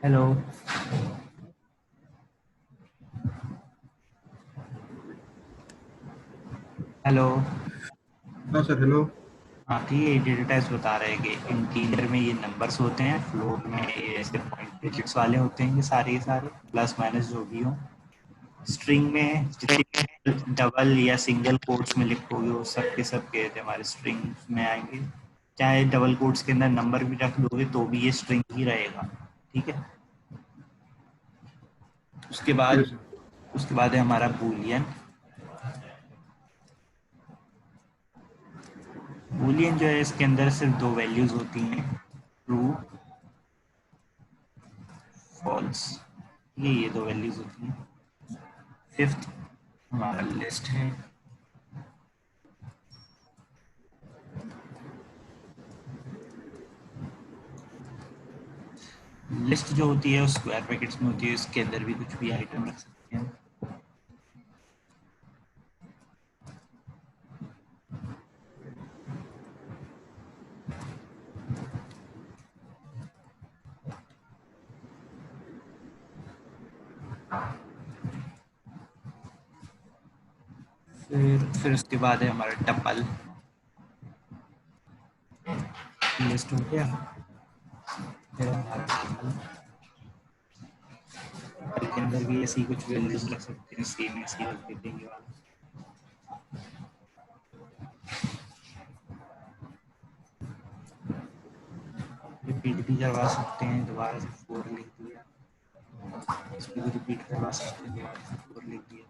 Hello. Hello. हाँ sir, hello. हाँ ठीक है, डेटा टाइप्स बता रहे हैं कि इंटीजर में ये नंबर्स होते हैं, फ्लोट में ये ऐसे पॉइंट डिजिट्स वाले होते हैं, ये सारे के सारे प्लस माइनस जो भी हो। स्ट्रिंग में जितने डबल या सिंगल कोट्स में लिखोगे वो सब के सब के हमारे स्ट्रिंग में आएंगे। चाहे डबल कोट्स के अंदर नंबर भी रख दोगे तो भी ये स्ट्रिंग ही रहेगा। ठीक है। उसके ठीक है बाद सर। उसके बाद है हमारा बूलियन। बूलियन जो है इसके अंदर सिर्फ दो वैल्यूज होती हैं, ट्रू, फॉल्स। ये दो वैल्यूज होती हैं। फिफ्थ हमारा लिस्ट है। लिस्ट जो होती है वो स्क्वायर ब्रैकेट्स में होती है, इसके अंदर भी कुछ भी आइटम रख सकते हैं। फिर उसके बाद है हमारा टपल। लिस्ट हो गया। फिर हमारा टपल के अंदर भी ऐसी कुछ वैल्यूज रख सकते हैं, सेम ऐसी रख देते हैं ये वाला। रिपीट भी करवा सकते हैं, दोबारा से 4 लिख दिया, इसको भी रिपीट करवा सकते हैं, दोबारा से 4 लिख दिया।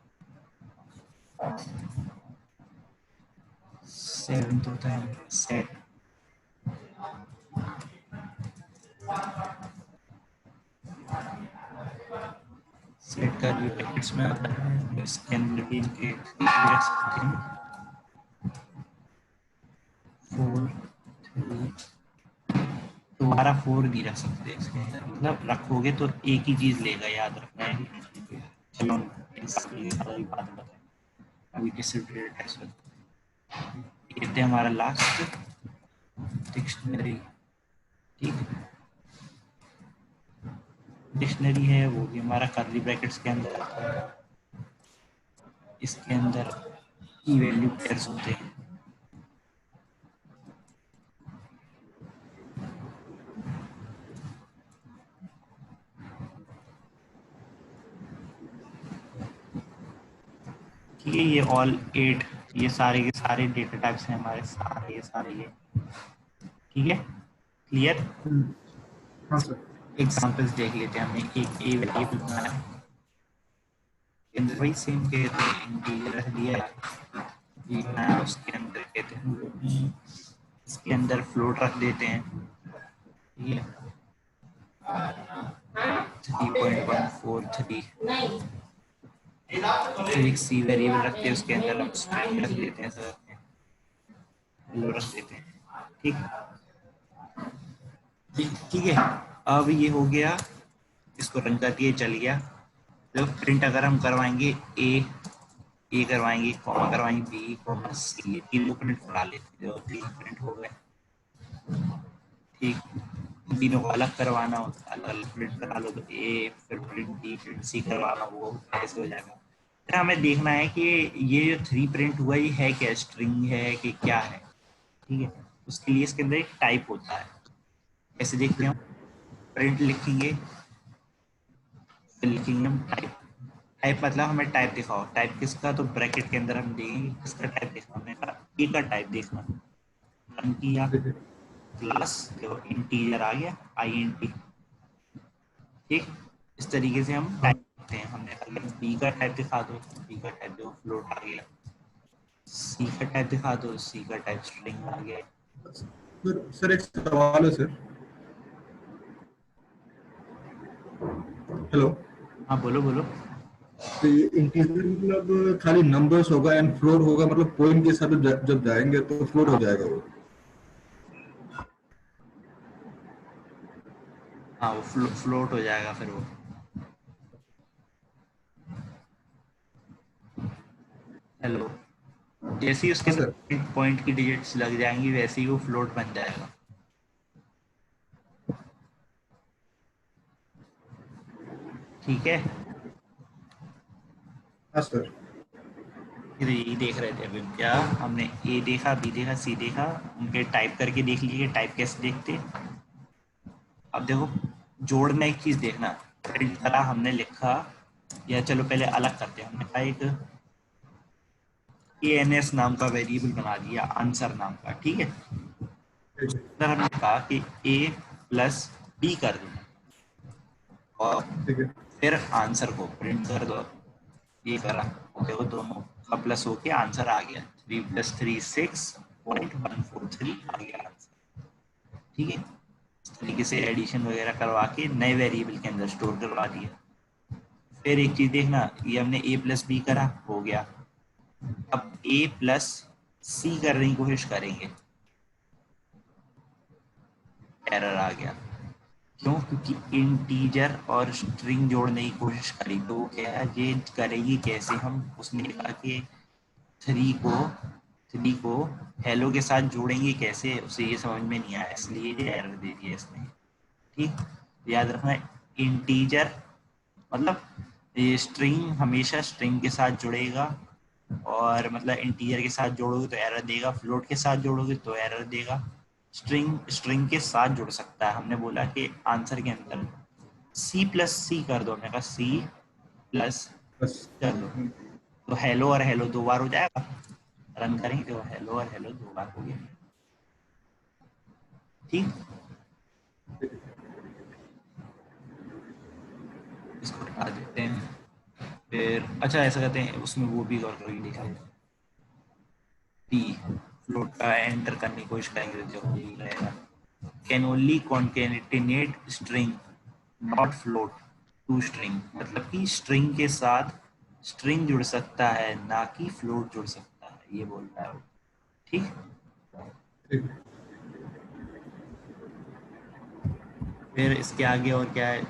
7 होता है हमारा सेट। सेट का भी ब्रैकेट्स में आता है, इसके अंदर भी इनके रख सकते हैं। 4 3, दोबारा 4 भी रख सकते हैं इसके अंदर, मतलब रखोगे तो एक ही चीज लेगा, याद रखना है। चलो इसकी बात बताएं, अभी किसी टेस्ट में ये थे हमारा लास्ट डिक्शनरी। ठीक है। डिक्शनरी है वो भी हमारा कर्ली ब्रैकेट्स के अंदर आता है। इसके अंदर की वैल्यू पेयर्स होते हैं। ठीक है, ये ऑल 8, ये सारे के सारे डेटा टाइप्स हैं हमारे, सारे ये सारे ये। ठीक है, क्लियर। हाँ सर। एग्जांपल्स देख लेते हैं, हमें एक ए वेरिएबल बनाना है, अंदर वही सेम कहते हैं इंटीजर रख दिया है, ये बनाया, उसके अंदर कहते हैं इसके अंदर फ्लोट रख देते हैं। ठीक है, 3.143। फिर एक सी वेरिएबल रखते हैं, उसके अंदर हम स्ट्रिंग रख देते हैं सर, हेलो रख देते हैं। ठीक ठीक है। अब ये हो गया, इसको रन कर दिए, चल गया। तो प्रिंट अगर हम करवाएंगे ए करवाएंगे, कॉमा करवाएंगे, बी कॉमा सी, तीनों प्रिंट करा लेते हैं, तीन प्रिंट हो गए। ठीक, तीनों को अलग करवाना हो अलग अलग प्रिंट करा लो, तो ए फिर प्रिंट बी प्रिंट सी करवाना वो ऐसे हो जाएगा। फिर हमें देखना है कि ये जो 3 प्रिंट हुआ ये है क्या, स्ट्रिंग है कि क्या है। ठीक है, उसके लिए इसके अंदर एक टाइप होता है, ऐसे देखते हैं हम। प्रिंट लिखेंगे, फिर लिखेंगे हम टाइप। टाइप मतलब हमें टाइप दिखाओ, टाइप किसका, तो ब्रैकेट के अंदर हम देंगे किसका टाइप देखना, हमने कहा ए का टाइप देखना। रन किया, ठीक है। क्लास देखो इंटीजर आ गया, आई एन टी। ठीक, इस तरीके से हम टाइप करते हैं। हमने कहा बी का टाइप दिखा दो, बी का टाइप दो, फ्लोट आ गया। सी का टाइप दिखा दो, सी का टाइप स्ट्रिंग आ गया। सर एक सवाल है सर। हेलो। हाँ बोलो बोलो। तो ये इंटीजर मतलब खाली नंबर्स होगा एंड फ्लोट होगा, मतलब पॉइंट के साथ जब जाएंगे तो फ्लोट हो जाएगा वो। हाँ वो फ्लोट हो जाएगा फिर वो। हेलो, जैसे ही उसके हाँ सर। अंदर पॉइंट की डिजिट्स लग जाएंगी वैसे ही वो फ्लोट बन जाएगा। ठीक है, हाँ सर। फिर यही देख रहे थे अभी क्या, हमने ए देखा, बी देखा, सी देखा, उनके टाइप करके देख लीजिए टाइप कैसे देखते। अब देखो जोड़ना, एक चीज देखना, प्रिंट करा हमने, लिखा, या चलो पहले अलग करते हैं, हमने कहा एक एएनएस नाम का वेरिएबल बना दिया आंसर नाम का, ठीक है। ठीक है। फिर हमने कहा कि ए प्लस बी कर दो और ठीक है। फिर आंसर को प्रिंट कर दो। ये करा, देखो दोनों का प्लस होके आंसर आ गया, 3 + 3 6.143 आ गया आंसर, ठीक है। इस तरीके से एडिशन वगैरह करवा के नए वेरिएबल के अंदर स्टोर करवा दिया। फिर एक चीज देखना, ये हमने ए प्लस बी करा, हो गया। अब ए प्लस सी करने की कोशिश करेंगे, एरर आ गया। क्यों? क्योंकि इंटीजर और स्ट्रिंग जोड़ने की कोशिश करी, तो वो क्या है, ये करेगी कैसे, हम उसने कहा कि थ्री को थ्री को हेलो के साथ जोड़ेंगे कैसे, उसे ये समझ में नहीं आया, इसलिए ये एरर दे दिया इसने, ठीक। याद रखना, इंटीजर मतलब ये स्ट्रिंग हमेशा स्ट्रिंग के साथ जुड़ेगा, और मतलब इंटीजर के साथ जोड़ोगे तो एरर देगा, फ्लोट के साथ जोड़ोगे तो एरर देगा। स्ट्रिंग स्ट्रिंग के साथ जुड़ सकता है, हमने बोला कि आंसर के अंदर सी प्लस सी कर दो, हमने कहा सी प्लस, बस। चलो तो हेलो और हेलो 2 बार हो जाएगा, रन करेंगे तो हेलो और हेलो 2 बार हो गया, ठीक। इसको हटा देते हैं। फिर अच्छा ऐसा करते हैं, उसमें वो भी और करेंगे, लिखा है टी फ्लोट का एंटर करने की कोशिश करेंगे तो जो यही रहेगा, can only concatenate string not float to string, मतलब कि स्ट्रिंग के साथ स्ट्रिंग जुड़ सकता है, ना कि फ्लोट जुड़ सकता है, ये बोल रहा है वो, ठीक। ठीक है। फिर इसके आगे और क्या है,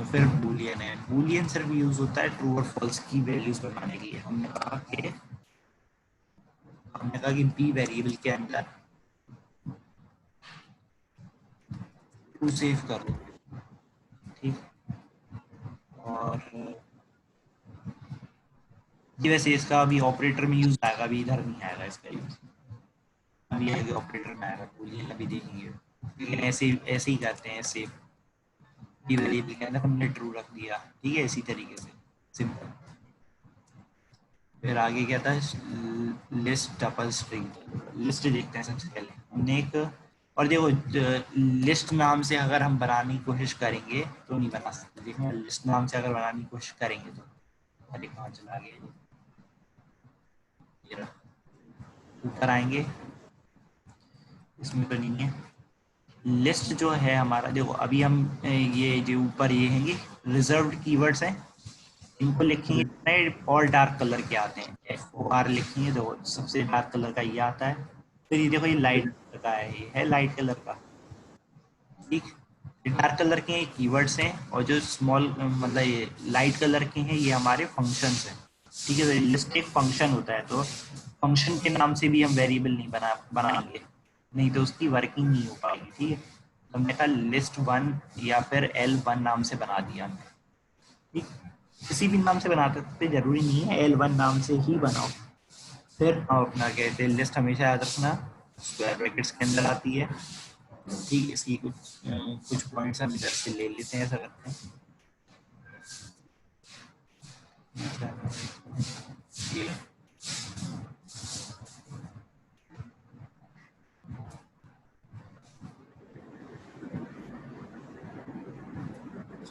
फिर बूलियन है, बूलियन सिर्फ यूज होता है ट्रू और फॉल्स की वैल्यूज बनाने के लिए। हमने कहा कि बी वेरिएबल के अंदर ट्रू सेव कर दो, ठीक। और ये वैसे इसका अभी ऑपरेटर में यूज आएगा, अभी इधर नहीं आएगा इसका यूज, अभी आगे ऑपरेटर में आएगा, बूलियन अभी देखेंगे, लेकिन ऐसे ऐसे ही करते हैं, सेव बी वेरिएबल के अंदर हमने ट्रू रख दिया, ठीक है, इसी तरीके से सिंपल। फिर आगे क्या था, लिस्ट टपल स्ट्रिंग, लिस्ट देखते हैं सबसे पहले, हमने एक, और देखो लिस्ट नाम से अगर हम बनाने की कोशिश करेंगे तो नहीं बना सकते, देखो लिस्ट नाम से अगर बनाने की कोशिश करेंगे तो, अरे कहाँ चला गया ये रहा। ऊपर आएंगे, इसमें तो नहीं है, लिस्ट जो है हमारा, देखो अभी हम ये जो ऊपर ये हैं, ये रिजर्व्ड कीवर्ड्स हैं, इनको लिखेंगे नए और डार्क कलर के आते हैं, FOR लिखेंगे तो सबसे डार्क कलर का ये आता है। फिर ये देखो ये लाइट कलर का है, ये है लाइट कलर का, ठीक। डार्क कलर के कीवर्ड्स हैं, और जो स्मॉल मतलब ये लाइट कलर के हैं, ये हमारे फंक्शंस हैं, ठीक है। तो लिस्ट एक फंक्शन होता है, तो फंक्शन के नाम से भी हम वेरिएबल नहीं बनाएंगे, नहीं तो उसकी वर्किंग नहीं हो पाएगी, ठीक है। तो हमने कहा list1 या फिर L1 नाम से बना दिया हमने, ठीक। किसी भी नाम से बना सकते, जरूरी नहीं है L1 नाम से ही बनाओ। फिर हम अपना कहते हैं लिस्ट हमेशा याद रखना स्क्वायर ब्रैकेट्स के अंदर आती है, ठीक। इसकी कुछ पॉइंट्स हम इधर से ले लेते हैं, ऐसा करते हैं, ये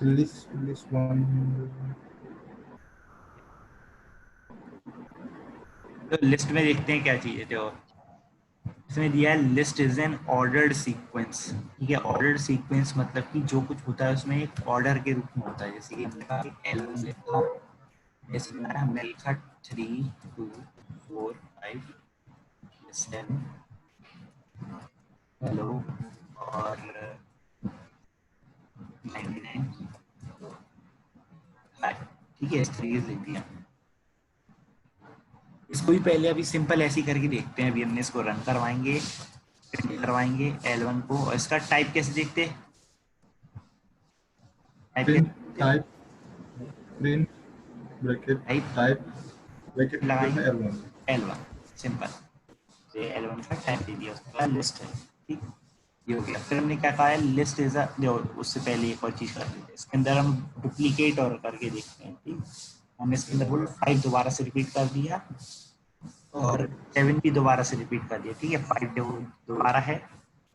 लिस्ट वन। तो लिस्ट में देखते हैं क्या चाहिए, जो इसमें दिया है list is an ordered sequence, ठीक है। ऑर्डर्ड सीक्वेंस मतलब कि जो कुछ होता है उसमें एक ऑर्डर के रूप में होता है, जैसे कि हमने कहा L1 लिखा, जैसे हमने लिखा 3 2 4 5 7 हेलो और 99, ठीक है, इस तरीके से लिख दिया। इसको भी पहले अभी सिंपल ऐसे ही करके देखते हैं, अभी हमने इसको रन करवाएंगे, करवाएंगे L1 को, और इसका टाइप कैसे देखते हैं, टाइप प्रिंट कैसे देखते हैं? Type print bracket type type bracket में लगाएंगे L1। L1 सिंपल, ये L1 का टाइप दे दिया, उसके बाद लिस्ट है, ठीक ये हो गया। फिर हमने क्या कहा है, लिस्ट इज उससे पहले एक और चीज कर लेते हैं, इसके अंदर हम डुप्लीकेट और करके देखते हैं, ठीक। हमने इसके अंदर बोल 5 दोबारा से रिपीट कर दिया और 7 भी दोबारा से रिपीट कर दिया, ठीक है। 5 दोबारा है,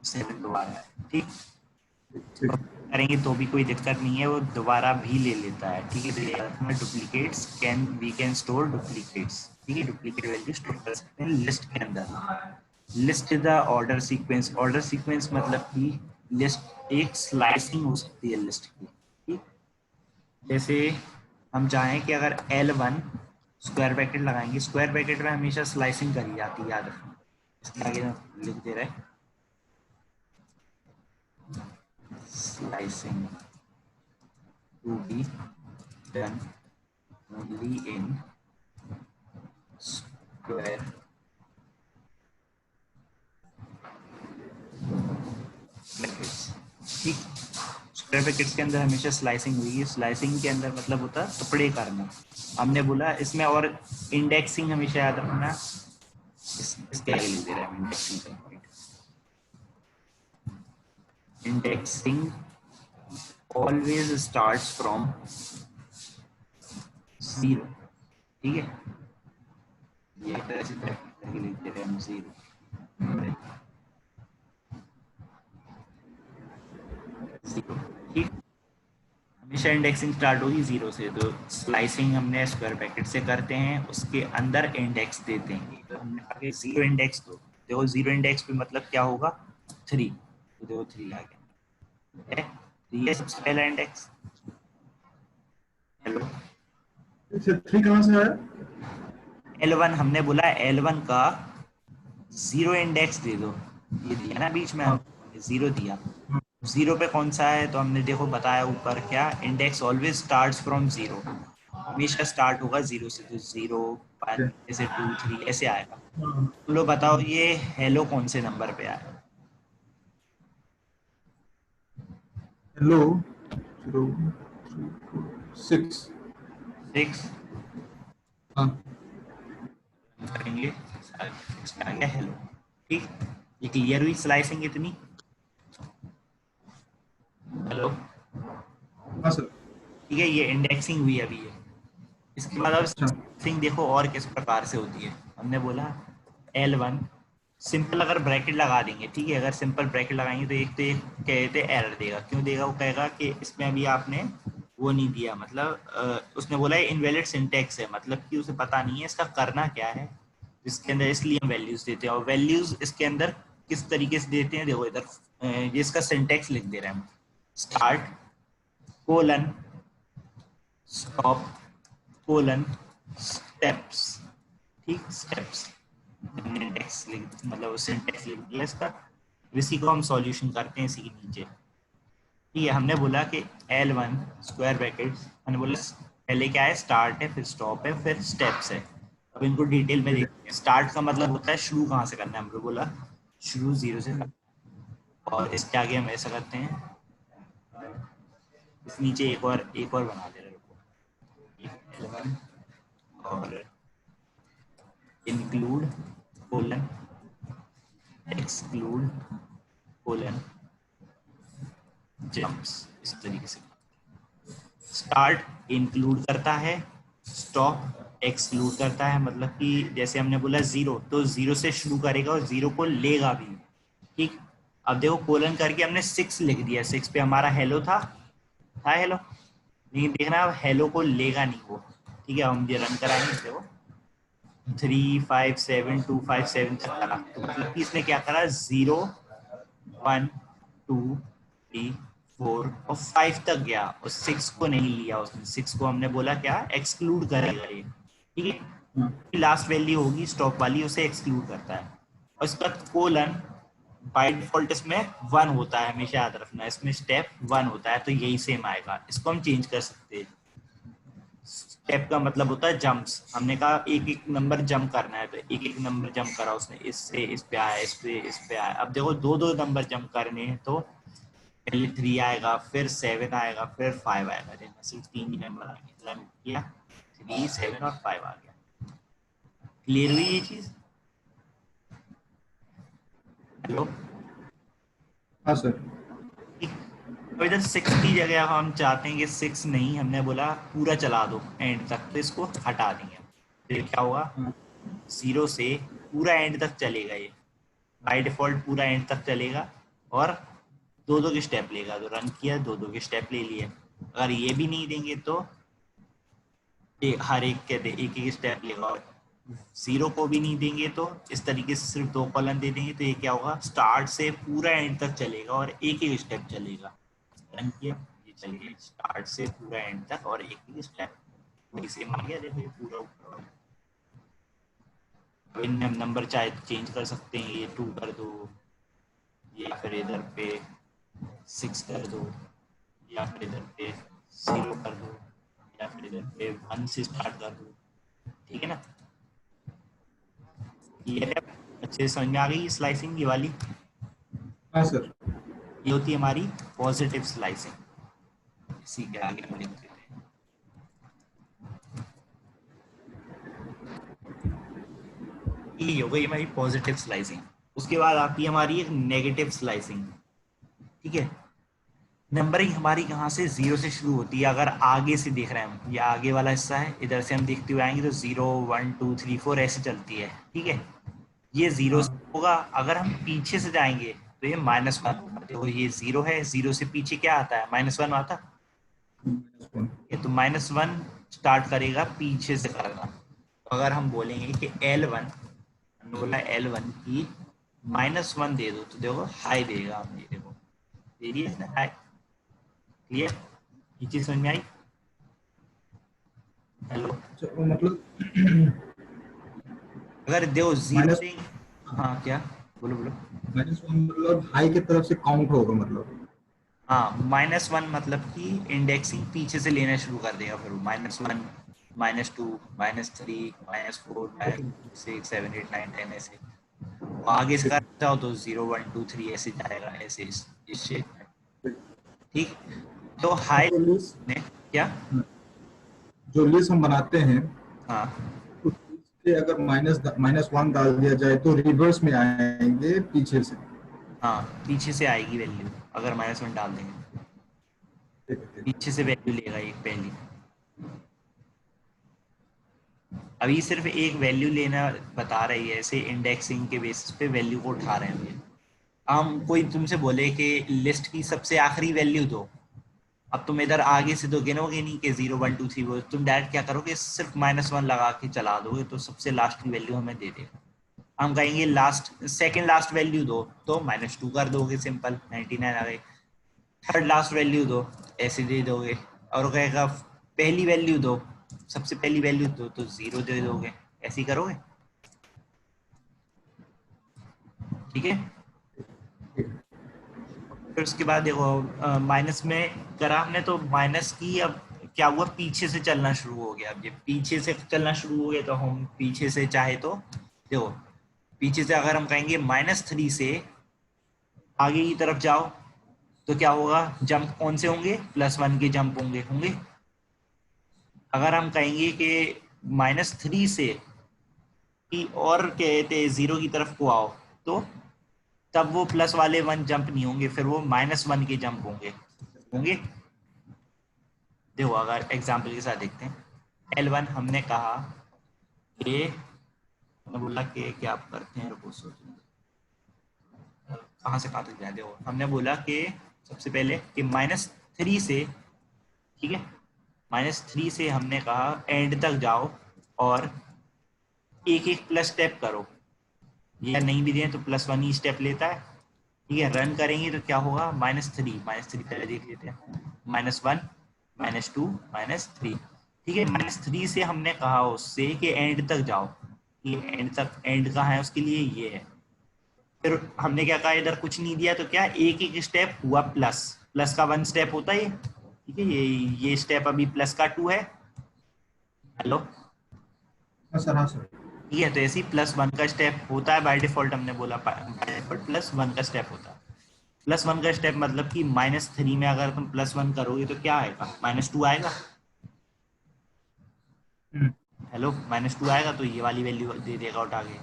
7 दोबारा है, ठीक। ठीक। करेंगे तो भी कोई दिक्कत नहीं है, वो दोबारा भी ले लेता है, ठीक है। Duplicates can we can store duplicates, ठीक है, डुप्लीकेट वैल्यू स्टोर कर सकते हैं लिस्ट के अंदर। List is the order sequence, order sequence मतलब कि लिस्ट एक स्लाइसिंग हो सकती है लिस्ट की, ठीक। जैसे हम चाहें कि अगर L1 स्क्वायर ब्रैकेट लगाएंगे, स्क्वायर ब्रैकेट में हमेशा स्लाइसिंग करी जाती है, याद रखना। इसके आगे लिख दे रहे slicing to be done only in square brackets, ठीक। स्क्वायर ब्रैकेट्स के अंदर हमेशा स्लाइसिंग हुई है, स्लाइसिंग के अंदर मतलब होता है टुकड़े करना। हमने बोला इसमें, और इंडेक्सिंग हमेशा याद रखना, इसके आगे लिख दे रहा है indexing. Indexing always starts from 0, ठीक है। ये ऐसे करके लिखते रहे हम 0, ठीक। हमेशा इंडेक्सिंग स्टार्ट होगी 0 से, तो स्लाइसिंग हमने स्क्वायर ब्रैकेट से करते हैं, उसके अंदर इंडेक्स देते हैं। तो हमने आगे 0 इंडेक्स दो, देखो 0 इंडेक्स पे मतलब क्या होगा 3, तो देखो 3 आ गया है, ये सबसे पहला इंडेक्स। हेलो, इससे 3 कहाँ से आया? L1 हमने बोला L1 का 0 इंडेक्स दे दो, ये दिया ना बीच में, हाँ 0 दिया। 0 पे कौन सा है, तो हमने देखो बताया ऊपर क्या, इंडेक्स ऑलवेज स्टार्ट्स फ्रॉम 0, हमेशा स्टार्ट होगा 0 से, तो 0 1 ठीक ऐसे 2 3 ऐसे आएगा। है। हाँ तो लो बताओ ये हेलो कौन से नंबर पे आया? हेलो 0 3 4 6। 6 हाँ करेंगे, इसमें आ गया हेलो, ठीक। ये क्लियर हुई स्लाइसिंग इतनी? हेलो, हाँ सर। ठीक है, ये इंडेक्सिंग हुई अभी है। इसके बाद अब अच्छा स्ट्रिंग देखो और किस प्रकार से होती है। हमने बोला L1 सिंपल अगर ब्रैकेट लगा देंगे, ठीक है, अगर सिंपल ब्रैकेट लगाएंगे तो एक कहते एरर देगा, क्यों देगा? वो कहेगा कि इसमें अभी आपने वो नहीं दिया, मतलब उसने बोला है इनवैलिड सिंटेक्स है, मतलब कि उसे पता नहीं है इसका करना क्या है इसके अंदर, इसलिए हम वैल्यूज देते हैं। और वैल्यूज इसके अंदर किस तरीके से देते हैं, देखो इधर ये इसका सिंटेक्स लिख दे रहे हैं हम, start colon stop colon steps, ठीक, स्टेप्स इंडेक्स लिख, मतलब सिंटेक्स लिख दिया इसका। इसी को हम सॉल्यूशन करते हैं इसी के नीचे, ठीक है। हमने बोला कि L1 स्क्वायर ब्रैकेट, हमने बोला पहले क्या है, स्टार्ट है, फिर स्टॉप है, फिर स्टेप्स है। अब इनको डिटेल में ठीक है। देखते हैं। स्टार्ट का मतलब होता है शुरू कहाँ से करना है, हमने बोला शुरू 0 से करना है। और इसके आगे हम ऐसा करते हैं, इस नीचे एक और बना दे रहे हैं L1 और include colon exclude colon jumps, इस तरीके से। स्टार्ट इंक्लूड करता है, स्टॉप एक्सक्लूड करता है, मतलब कि जैसे हमने बोला 0, तो 0 से शुरू करेगा और 0 को लेगा भी, ठीक। अब देखो कोलन करके हमने 6 लिख दिया, 6 पे हमारा हेलो था हेलो, लेकिन देखना अब हेलो को लेगा नहीं वो, ठीक है। हम ये रन कराएंगे, देखो 3 5 7 2 5 7 तक करा, तो मतलब कि इसने क्या करा, 0 1 2 3 4 और 5 तक गया, और 6 को नहीं लिया उसने। 6 को हमने बोला क्या, एक्सक्लूड करेगा ये, ठीक हाँ है। लास्ट वैल्यू होगी स्टॉप वाली, उसे एक्सक्लूड करता है। और इसका कोलन बाय डिफॉल्ट इसमें 1 होता है, हमेशा याद रखना, इसमें स्टेप 1 होता है, तो यही सेम आएगा। इसको हम चेंज कर सकते हैं। स्टेप का मतलब होता है जंप्स, हमने कहा एक एक नंबर जंप करना है, तो एक एक नंबर जंप करा उसने, इससे इस पे आया, इस पे आया। अब देखो दो दो नंबर जंप करने हैं, तो पहले 3 आएगा, फिर 7 आएगा, फिर 5 आएगा। जैसे सिर्फ 3 ही नंबर आ गए, रन किया 3 7 और 5 आ गया। क्लियर हुई ये चीज? हेलो? हाँ सर। अब इधर 6 की जगह हम चाहते हैं कि 6 नहीं, हमने बोला पूरा चला दो एंड तक, तो इसको हटा देंगे। फिर क्या होगा, हाँ 0 से पूरा एंड तक चलेगा ये, बाय डिफॉल्ट पूरा एंड तक चलेगा, और दो दो के स्टेप लेगा। तो रन किया, दो दो के स्टेप ले लिए। अगर ये भी नहीं देंगे तो हर एक के एक एक स्टेप लेगा, और 0 को भी नहीं देंगे तो इस तरीके से सिर्फ 2 कॉलम दे देंगे, तो ये क्या होगा, स्टार्ट से पूरा एंड तक चलेगा और एक एक स्टेप चलेगा। रन किया, ये चल गया स्टार्ट से पूरा एंड तक और एक एक स्टेप। वही सेम आ गया, देखो ये पूरा ऊपर वाला। अब इनमें हम नंबर चाहे चेंज कर सकते हैं, ये 2 कर दो, या फिर इधर पे 6 कर दो, या फिर इधर पे 0 कर दो, या फिर इधर पे 1 से स्टार्ट कर दो। ठीक है ना? ये है, अच्छे से समझ में आ गई स्लाइसिंग ये वाली? हाँ सर। ये होती है हमारी पॉजिटिव स्लाइसिंग। इसी के आगे हम लिख देते हैं। ये हो गई हमारी पॉजिटिव स्लाइसिंग। उसके बाद आती है हमारी एक नेगेटिव स्लाइसिंग। ठीक है? नंबरिंग हमारी कहाँ से, 0 से शुरू होती है। अगर आगे से देख रहे हैं हम, ये आगे वाला हिस्सा है, इधर से हम देखते हुए आएंगे तो 0 1 2 3 4 ऐसे चलती है। ठीक है? ये 0 हाँ से होगा। अगर हम पीछे से जाएंगे तो ये -1 होगा। देखो ये 0 है, 0 से पीछे क्या आता है, -1 आता है। -1। ये तो -1 स्टार्ट करेगा पीछे से करना। तो अगर हम बोलेंगे कि L1, हमने बोला L1 की -1 दे दो, तो देखो हाई देगा। आप ये देखो दे दिया इसने हाई। क्लियर? ये चीज समझ में आई? हेलो? अच्छा, वो मतलब अगर देखो 0 माइनस देंगे, हाँ क्या, बोलो बोलो। -1 मतलब हाई की तरफ से काउंट होगा मतलब। हाँ, -1 मतलब कि इंडेक्सिंग पीछे से लेना शुरू कर देगा। फिर -1 -2 -3 -4 -6 7 8 9 10 ऐसे। आगे से करना चाहो तो 0 1 2 3 ऐसे जाएगा, ऐसे इस शेप में। ठीक? तो हाई जो लिस्ट ने क्या, जो लिस्ट हम बनाते हैं, हाँ उस लिस्ट के अगर -1 डाल दिया जाए तो रिवर्स में आएंगे पीछे से। हाँ, पीछे से आएगी वैल्यू। अगर -1 डाल देंगे ठीक है, ठीक पीछे से वैल्यू लेगा एक पहली। अभी सिर्फ एक वैल्यू लेना बता रही है, ऐसे इंडेक्सिंग के बेसिस पे वैल्यू को उठा रहे हैं हम। कोई तुमसे बोले कि लिस्ट की सबसे आखिरी वैल्यू दो, अब तुम इधर आगे से तो गिनोगे नहीं कि 0 1 2 3 वो, तुम डायरेक्ट क्या करोगे, सिर्फ -1 लगा के चला दोगे, तो सबसे लास्ट की वैल्यू हमें दे देगा। हम कहेंगे लास्ट सेकंड लास्ट वैल्यू दो, तो -2 कर दोगे, सिंपल 99 आ गई। थर्ड लास्ट वैल्यू दो, ऐसे दे दोगे। और कहेगा पहली वैल्यू दो, सबसे पहली वैल्यू दो, तो 0 दे दोगे। ऐसे ही करोगे। ठीक है? है। फिर उसके बाद देखो माइनस में करा हमने, तो माइनस की अब क्या हुआ, पीछे से चलना शुरू हो गया। अब ये पीछे से चलना शुरू हो गया, तो हम पीछे से चाहे तो देखो, पीछे से अगर हम कहेंगे -3 से आगे की तरफ जाओ, तो क्या होगा, जंप कौन से होंगे, +1 के जंप होंगे होंगे। अगर हम कहेंगे कि -3 से कि और कहते 0 की तरफ को आओ, तो तब वो प्लस वाले 1 जंप नहीं होंगे, फिर वो -1 के जंप होंगे होंगे। देखो अगर एग्जाम्पल के साथ देखते हैं, L1 हमने कहा कि, हमने बोला कि क्या आप करते हैं, रुको सोचो कहाँ से कहाँ तक जाए। देखो हमने बोला कि सबसे पहले कि -3 से, ठीक है, -3 से हमने कहा एंड तक जाओ और एक एक प्लस स्टेप करो। ये नहीं भी दिए तो +1 ही स्टेप लेता है। ठीक है? रन करेंगे तो क्या होगा, -3 पहले देख लेते हैं, -1 -2 -3। ठीक है? -3 से हमने कहा उससे कि एंड तक जाओ। ये एंड तक, एंड कहाँ है उसके लिए, ये है। फिर हमने क्या कहा, इधर कुछ नहीं दिया, तो क्या एक एक स्टेप हुआ प्लस, प्लस का 1 स्टेप होता है। ठीक है? ये स्टेप अभी प्लस का 2 है। हेलो? हाँ सर, हाँ सर। ठीक है? तो ऐसे ही +1 का स्टेप होता है बाय डिफॉल्ट, हमने बोला बाय डिफॉल्ट +1 का स्टेप होता है। +1 का स्टेप मतलब कि -3 में अगर तुम +1 करोगे तो क्या आएगा, -2 आएगा। हम्म, हेलो, -2 आएगा तो ये वाली वैल्यू दे देगा उठा के।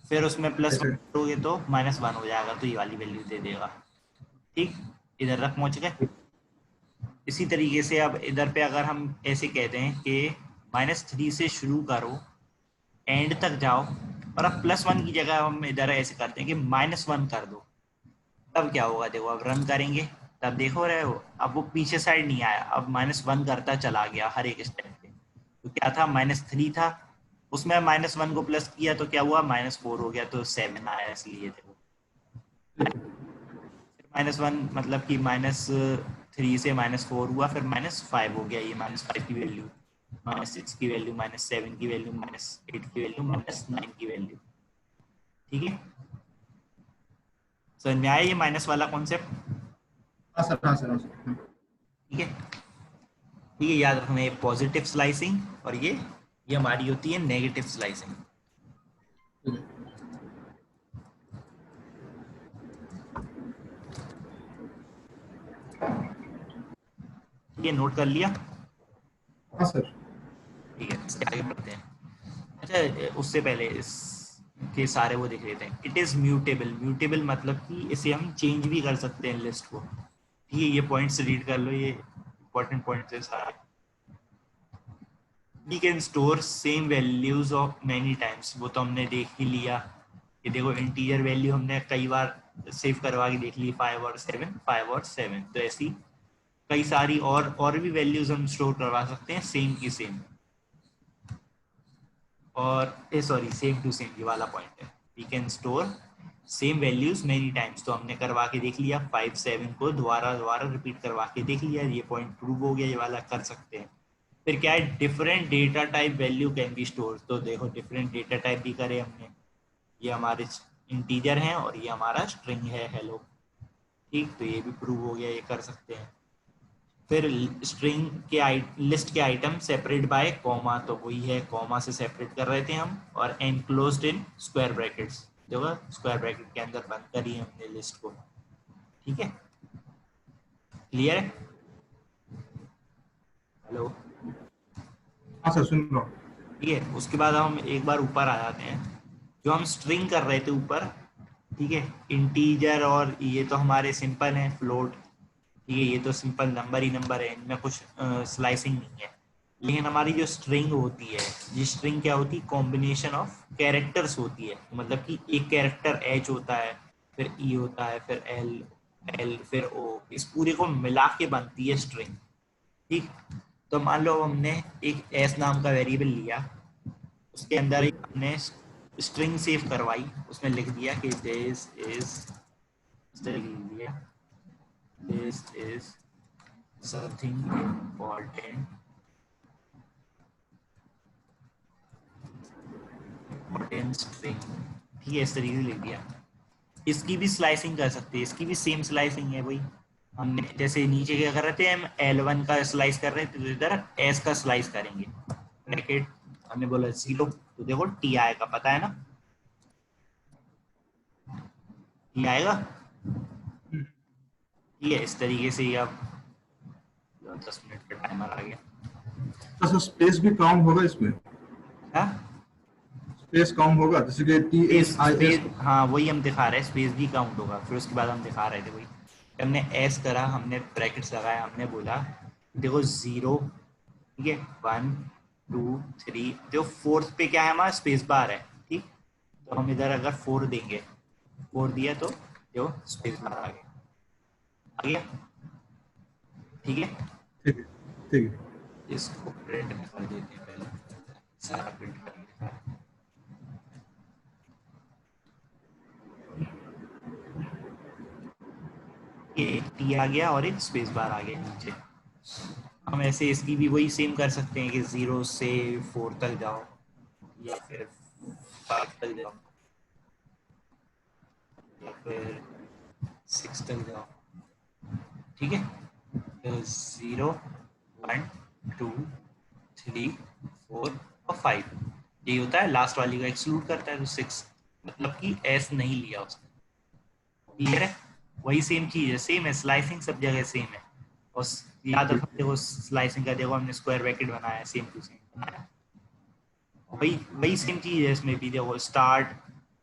फिर उसमें +1 ऐसे। करोगे तो -1 हो जाएगा तो ये वाली वैल्यू दे देगा। ठीक, इधर तक पहुंच गए। इसी तरीके से अब इधर पे अगर हम ऐसे कहते हैं कि -3 से शुरू करो, एंड तक जाओ, और अब +1 की जगह हम इधर ऐसे करते हैं कि -1 कर दो, तब क्या होगा देखो। अब रन करेंगे, तब देखो रहे हो, अब वो पीछे साइड नहीं आया, अब -1 करता चला गया हर एक स्टेप पे। तो क्या था, -3 था, उसमें -1 को प्लस किया तो क्या हुआ, -4 हो गया, तो 7 आया, इसलिए देखो। -1 मतलब कि -3 से -4 हुआ, फिर -5 हो गया, ये -5 की वैल्यू, -6 की वैल्यू, -7 की वैल्यू, -8 की वैल्यू, -9 की वैल्यू। ठीक है, समझ में आया ये माइनस वाला कॉन्सेप्ट। हाँ सर, हाँ सर, हाँ सर, हाँ। ठीक है, ठीक है, याद रखना, ये पॉजिटिव स्लाइसिंग, और ये हमारी होती है नेगेटिव स्लाइसिंग। ठीक है। ठीक है, नोट कर लिया। हाँ सर। ठीक है, इसके आगे बढ़ते हैं। अच्छा, उससे पहले इसके सारे वो देख लेते हैं। इट इज़ म्यूटेबल, म्यूटेबल मतलब कि इसे हम चेंज भी कर सकते हैं लिस्ट को। ठीक है, ये पॉइंट्स रीड कर लो, ये इंपॉर्टेंट पॉइंट्स है सारे। We can store same values of many times, वो तो हमने देख ही लिया। ये देखो, इंटीजर वैल्यू हमने कई बार सेव करवा के देख ली, 5 और 7, 5 और 7, तो ऐसी कई सारी और भी वैल्यूज हम स्टोर करवा सकते हैं, सेम की सेम। और सॉरी, सेम टू सेम ये वाला पॉइंट है। We can store same values many times, तो हमने करवा के देख लिया, 5 7 को दोबारा दोबारा रिपीट करवा के देख लिया, ये पॉइंट प्रूव हो गया, ये वाला कर सकते हैं। फिर क्या है, different data type value can be store, तो देखो डिफरेंट डेटा टाइप भी करे हमने, ये हमारे इंटीजर हैं और ये हमारा स्ट्रिंग है हेलो। ठीक, तो ये भी प्रूव हो गया, ये कर सकते हैं। फिर स्ट्रिंग के लिस्ट के आइटम सेपरेट बाय कॉमा, तो वही है, कॉमा से सेपरेट कर रहे थे हम, और एनक्लोज्ड इन स्क्वायर ब्रैकेट्स, देखो स्क्वायर ब्रैकेट के अंदर बंद करी हमने लिस्ट को। ठीक है, क्लियर है। हेलो, हाँ सर, सुन रहा हूँ। ठीक है, उसके बाद हम एक बार ऊपर आ जाते हैं, जो हम स्ट्रिंग कर रहे थे ऊपर। ठीक है, इंटीजर, और ये तो हमारे सिंपल हैं, फ्लोट। ठीक है, ये तो सिंपल नंबर ही नंबर है, इनमें कुछ स्लाइसिंग नहीं है। लेकिन हमारी जो स्ट्रिंग होती है, ये स्ट्रिंग क्या होती है, कॉम्बिनेशन ऑफ कैरेक्टर्स होती है, मतलब कि एक कैरेक्टर एच होता है, फिर ई होता है, फिर एल, फिर ओ, इस पूरे को मिला के बनती है स्ट्रिंग। ठीक, तो मान लो हमने एक एस नाम का वेरिएबल लिया, उसके अंदर एक हमने स्ट्रिंग सेव करवाई, उसमें लिख दिया कि दिस इज, दिया this is something important, important string। ठीक है, इस तरीके से लिख दिया। इसकी भी स्लाइसिंग कर सकते हैं, इसकी भी सेम स्लाइसिंग है भाई। हमने जैसे नीचे क्या कर रहे थे, हम L1 का स्लाइस कर रहे थे, तो इधर S का स्लाइस करेंगे, ब्रैकेट हमने बोला 0, तो देखो T आएगा, पता है ना, T आएगा। ठीक है, इस तरीके से ही अब 10 मिनट का टाइमर आ गया। तो सर स्पेस भी काउंट होगा इसमें? हाँ, स्पेस काउंट होगा, जैसे कि स्पेस, TSIS। स्पेस, हाँ वही हम दिखा रहे हैं, स्पेस भी काउंट होगा। फिर उसके बाद हम दिखा रहे थे वही, हमने एस करा, हमने ब्रैकेट्स लगाया, हमने बोला देखो 0, ठीक है, 1 2 3, देखो फोर्थ पे क्या है, हमारा स्पेस बार है। ठीक, तो हम इधर अगर 4 देंगे, 4 दिया तो देखो स्पेस बार आ गया। ठीक है, ठीक है, ठीक है। इसको प्रिंट कर देते हैं पहले, सारा प्रिंट कर देते हैं। ये एक टी आ गया और एक स्पेस बार आ गया नीचे। हम ऐसे इसकी भी वही सेम कर सकते हैं कि 0 से 4 तक जाओ, या फिर 5 तक जाओ, या फिर 6 तक जाओ। ठीक है, तो 0 1 2 3 4 और 5, ये होता है, लास्ट वाली को एक्सक्लूड करता है, तो 6, मतलब कि एस नहीं लिया उसने। क्लियर है। वही सेम चीज है, सेम है, स्लाइसिंग सब जगह सेम है। और याद रखो, देखो स्लाइसिंग का देखो हमने स्क्वायर ब्रैकेट बनाया, सेम टू सेम बनाया, वही वही सेम चीज है इसमें भी। देखो स्टार्ट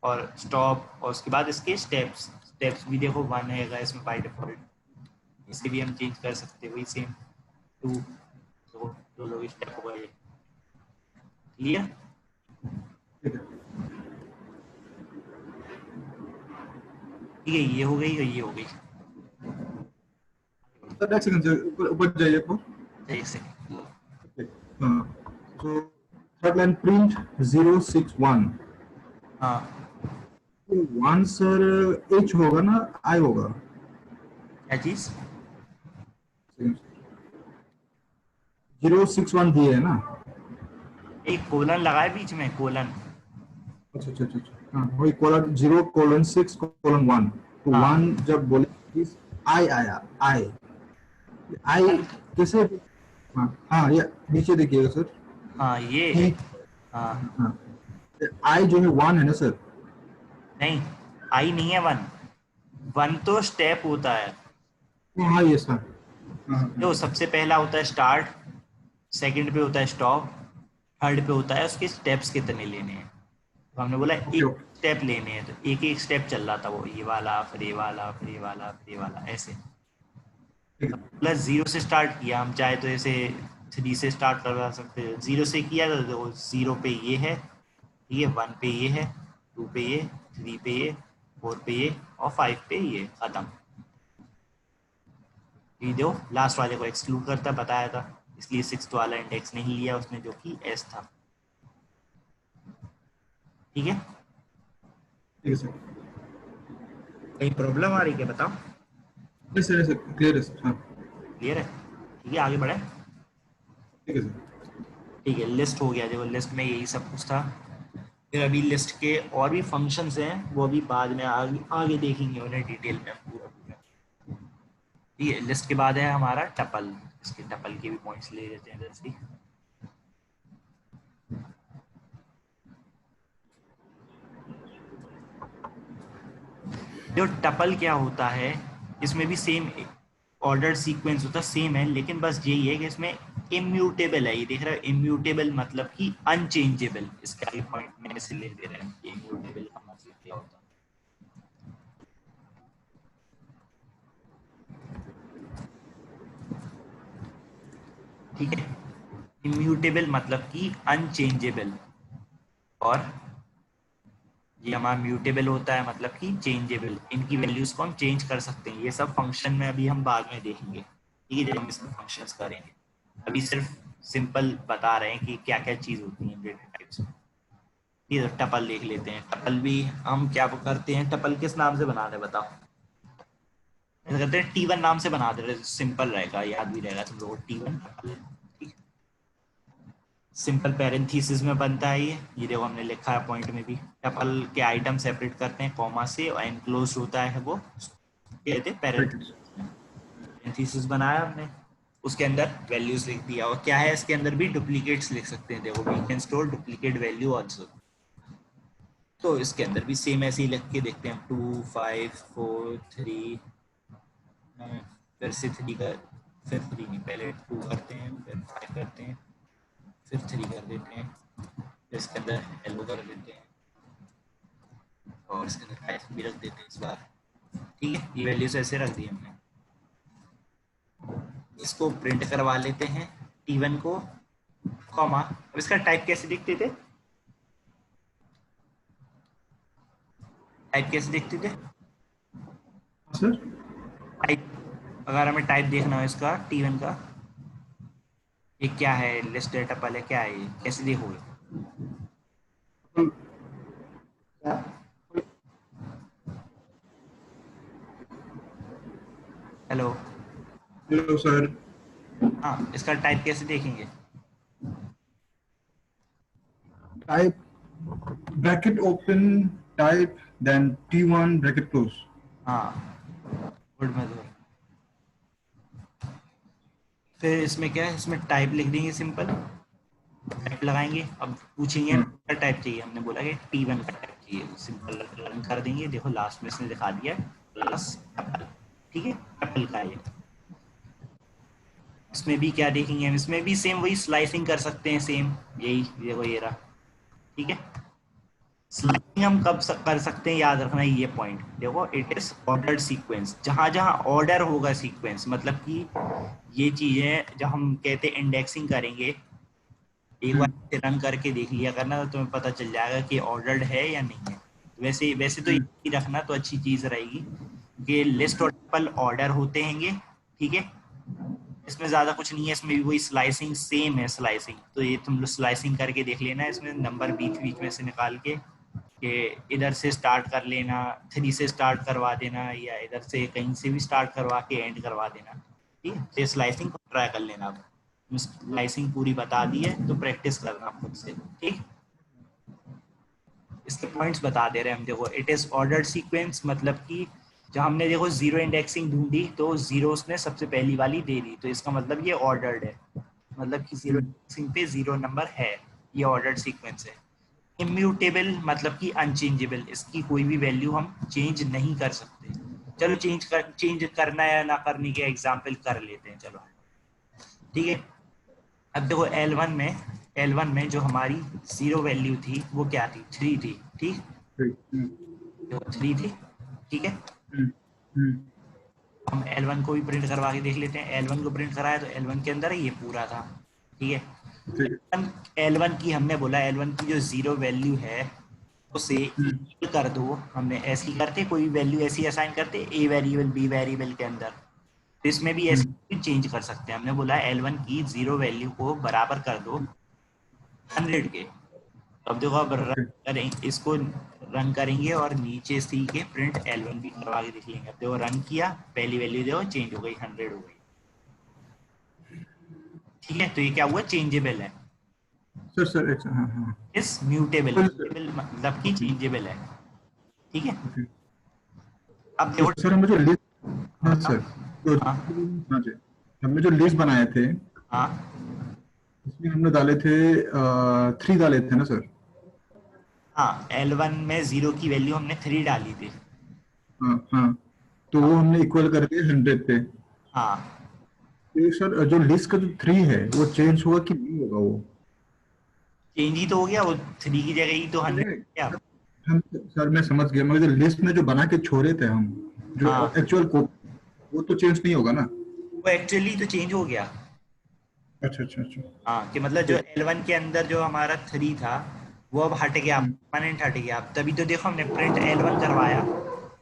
और स्टॉप, और उसके बाद इसके स्टेप्स, स्टेप्स भी देखो 1 है इसमें बाय डिफॉल्ट, इसे भी हम चेंज कर सकते हैं, वही सेम 2, तो दो लोग स्टेप हो गए। क्लियर? ठीक है ठीक है, ये हो गई और ये हो गई। सर, एक सेकंड सर, ऊपर ऊपर जाइए तो। एक सेकंड। हाँ, तो थर्ड लाइन प्रिंट 061, हाँ, तो 1 सर एच होगा ना, आई होगा? क्या चीज? 061 दिए है ना? एक कोलन लगाए बीच में, कोलन। अच्छा अच्छा अच्छा अच्छा। हाँ, वही कोलन 0:6:1, तो हाँ 1 जब बोले आई आया, आई आई कैसे? हाँ हाँ, ये नीचे देखिएगा सर हाँ, ये है। कि हाँ, हाँ, आई जो है 1 है ना सर? नहीं, आई नहीं है 1, 1 तो स्टेप होता है। हाँ ये सर। हाँ जो हाँ सबसे पहला होता है स्टार्ट, सेकंड पे होता है स्टॉप, थर्ड पे होता है उसके स्टेप्स कितने लेने हैं। तो हमने बोला ओके एक ओके। स्टेप लेने हैं, तो एक एक स्टेप चल रहा था वो, ये वाला फिर ये वाला फिर ये वाला फिर ये वाला ऐसे। ठीक है प्लस 0 से स्टार्ट किया, हम चाहे तो ऐसे 3 से स्टार्ट करवा सकते हैं। 0 से किया तो देखो 0 पे ये है, ठीक है, 1 पे ये है, 2 पे ये, 3 पे ये, 4 पे ये, और 5 पे ये, खत्म। ये देखो लास्ट वाले को एक्सक्लूड करता बताया था, इसलिए 6 वाला इंडेक्स नहीं लिया उसने, जो कि एस था। ठीक है, ठीक है सर। कहीं प्रॉब्लम आ रही है बताओ? नहीं सर, सर क्लियर है सर। हाँ क्लियर है? ठीक है, आगे बढ़े। ठीक है सर। ठीक है, लिस्ट हो गया, देखो लिस्ट में यही सब कुछ था। फिर अभी लिस्ट के और भी फंक्शंस हैं, वो अभी बाद में आगे आगे देखेंगे उन्हें डिटेल में पूरा पूरा। ठीक है, लिस्ट के बाद है हमारा टपल। इसके टपल के भी पॉइंट्स ले लेते हैं जैसे। जो टपल क्या होता है, इसमें भी सेम ऑर्डर सीक्वेंस होता सेम है, लेकिन बस यही है कि इसमें इम्यूटेबल है। ये देख रहे हो, इम्यूटेबल मतलब कि अनचेंजेबल। इसके आगे पॉइंट में से ले दे रहे हैं कि इम्यूटेबल का मतलब क्या होता है। ठीक है, इम्यूटेबल मतलब कि अनचेंजेबल, और ये हमारा म्यूटेबल होता है मतलब कि चेंजेबल। इनकी वैल्यूज को हम चेंज कर सकते हैं। ये सब फंक्शन में अभी हम बाद में देखेंगे, ठीक है, जब हम इसमें फंक्शंस करेंगे। अभी सिर्फ सिंपल बता रहे हैं कि क्या क्या चीज होती है डेटा टाइप्स में। ये टपल देख लेते हैं। टपल भी हम क्या करते हैं, टपल किस नाम से बनाते हैं बताओ? ऐसा करते हैं T1 नाम से बना दे रहे, सिंपल रहेगा, याद भी रहेगा तुम लोगों को। T1 टपल, ठीक, सिंपल पैरेंथेसिस में बनता है ये देखो हमने लिखा है पॉइंट में भी। टपल के आइटम सेपरेट करते हैं कॉमा से, और एनक्लोज होता है वो कहते हैं ब्रैकेट्स। पैरेंथेसिस बनाया हमने, उसके अंदर वैल्यूज लिख दिया। और क्या है इसके अंदर भी डुप्लीकेट्स लिख सकते हैं, देखो we can store duplicate value also. तो इसके अंदर भी सेम ऐसे ही लिख के देखते हैं, 2 5 4 3, फिर से 3 कर, फिर 3 नहीं, पहले 2 करते हैं, फिर 5 करते हैं, फिर 3 कर देते हैं, फिर इसके अंदर हेलो कर देते हैं, और इसके अंदर 5 भी रख देते हैं इस बार। ठीक है, ये वैल्यूज ऐसे रख दी हमने। इसको प्रिंट करवा लेते हैं T1 को, कॉमा। अब इसका टाइप कैसे दिखते थे, टाइप कैसे दिखते थे? सर टाइप, अगर हमें टाइप देखना हो इसका T1 का, ये क्या है, लिस्ट डेटा पहले क्या है, ये कैसे देखोगे? हेलो? Hello sir. हाँ, इसका टाइप कैसे देखेंगे? Type bracket open, type then T1 bracket close. हाँ, गुड मेथड। फिर इसमें क्या है, इसमें टाइप लिख देंगे, सिंपल टाइप लगाएंगे। अब पूछेंगे हाँ क्या टाइप चाहिए, हमने बोला कि T1 का टाइप चाहिए, सिंपल रन कर देंगे। देखो लास्ट में इसने दिखा दिया प्लस टपल। ठीक है, टपल का ये। इसमें भी क्या देखेंगे हम, इसमें भी सेम वही स्लाइसिंग कर सकते हैं, सेम यही देखो ये रहा। ठीक है, स्लाइसिंग हम कब कर सकते हैं, याद रखना ये पॉइंट देखो, इट इज ऑर्डर्ड सीक्वेंस। जहां जहां ऑर्डर होगा सीक्वेंस, मतलब कि ये चीजें जब हम कहते हैं इंडेक्सिंग करेंगे, एक बार रन करके देख लिया करना तो तुम्हें पता चल जाएगा कि ऑर्डर्ड है या नहीं है। वैसे वैसे तो ये रखना तो अच्छी चीज रहेगी कि लिस्ट और टपल ऑर्डर होते हैंगे। ठीक है, इसमें ज्यादा कुछ नहीं है, इसमें भी वही स्लाइसिंग सेम है स्लाइसिंग। तो ये तुम लोग स्लाइसिंग करके देख लेना, इसमें नंबर बीच बीच में से निकाल के कि इधर से स्टार्ट कर लेना, 3 से स्टार्ट करवा देना, या इधर से कहीं से भी स्टार्ट करवा के एंड करवा देना। ठीक है, तो स्लाइसिंग को ट्राई कर लेना। अब स्लाइसिंग पूरी बता दी है तो प्रैक्टिस करना खुद से। ठीक, इसके पॉइंट्स बता दे रहे हैं हम। देखो, इट इज ऑर्डर्ड सीक्वेंस, मतलब कि जब हमने देखो जीरो इंडेक्सिंग ढूंढी तो जीरो उसने सबसे पहली वाली दे दी, तो इसका मतलब ये ऑर्डर्ड है, मतलब कि जीरो इंडेक्सिंग पे जीरो नंबर है, ये ऑर्डर्ड सीक्वेंस है। इम्यूटेबल मतलब कि अनचेंजेबल, इसकी कोई भी वैल्यू हम चेंज नहीं कर सकते। चलो चेंज करना या ना करने के एग्जाम्पल कर लेते हैं, चलो। ठीक है, अब देखो L1 में जो हमारी जीरो वैल्यू थी वो क्या थी, 3 थी। ठीक, देखो 3 थी। ठीक है, हम L1 को भी प्रिंट करवा के देख लेते हैं। L1 को प्रिंट कराया तो L1 के अंदर ये पूरा था। ठीक है, L1 की हमने बोला L1 की जो जीरो वैल्यू है उसे इक्वल कर दो। हमने ऐसी करते, कोई वैल्यू ऐसी असाइन करते ए वेरिएबल बी वेरिएबल के अंदर, तो इसमें भी ऐसे चेंज कर सकते हैं। हमने बोला L1 की जीरो वैल्यू को बराबर कर दो 100 के। अब देखो, अब रन करें इसको, रन करेंगे और नीचे सी के प्रिंट L1 भी करवा के देख लेंगे। अब देखो रन किया, पहली वैल्यू देखो चेंज हो गई, 100 हो गई। ठीक है, तो ये क्या हुआ, चेंजेबल है। सर सर एक हाँ हाँ इस म्यूटेबल, सर म्यूटेबल मतलब कि ओके चेंजेबल है। ठीक है, ओके अब तो देखो। सर हमें जो लिस्ट हाँ हाँ सर तो हाँ हाँ जी हमने जो लिस्ट बनाए थे हाँ उसमें हमने डाले थे 3 डाले थे ना सर। हाँ, L1 में जीरो की वैल्यू हमने 3 डाली थी। हाँ हाँ तो वो हाँ हमने इक्वल कर दिया 100 पे। हाँ, तो सर जो लिस्ट का जो 3 है वो चेंज होगा कि नहीं होगा वो। चेंज ही तो हो गया, वो 3 की जगह ही तो 100 नहीं, क्या। हम सर मैं समझ गया मगर जो लिस्ट में जो बना के छोड़े थे हम जो हाँ, एक्चुअल कोड वो तो चेंज नहीं होगा ना। वो एक्चुअली तो चेंज हो गया। अच्छा अच्छा अच्छा हाँ, कि मतलब जो तो L1 के अंदर जो हमारा 3 था वो अब हट गया, हम्म, परमानेंट हट गया। तभी तो देखो हमने प्रिंट L1 करवाया।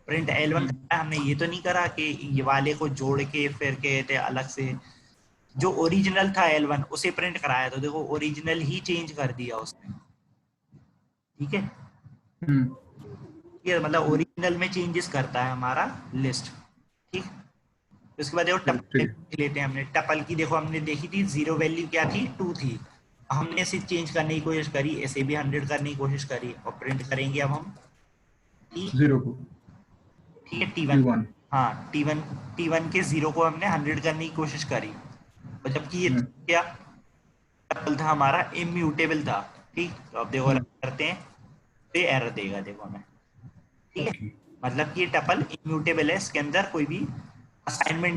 प्रिंट L1 हम्म, करवाया हमने, ये तो नहीं करा कि ये वाले को जोड़ के फिर कहते अलग से। जो ओरिजिनल था L1 उसे प्रिंट कराया, तो देखो ओरिजिनल ही चेंज कर दिया उसने। ठीक है, हम्म, ये मतलब ओरिजिनल में चेंजेस करता है हमारा लिस्ट। ठीक, उसके बाद देखो ठीक टपल ठीक देख लेते हैं। हमने टपल की देखो हमने देखी थी, जीरो वैल्यू क्या थी, 2 थी। हमने इसे चेंज करने की कोशिश करी, इसे भी 100 करने की कोशिश करी, और प्रिंट करेंगे अब हम टी। जीरो को ठीक है, T1। T1 हाँ, टी वन के जीरो को हमने 100 करने की कोशिश करी, और जबकि ये हम्म, क्या टपल था हमारा, इम्यूटेबल था। ठीक, तो अब देखो रन हम्म, करते हैं तो ये एरर देगा, देखो हमें। ठीक है, ओके मतलब कि ये टपल इम्यूटेबल है, इसके अंदर कोई भी असाइनमेंट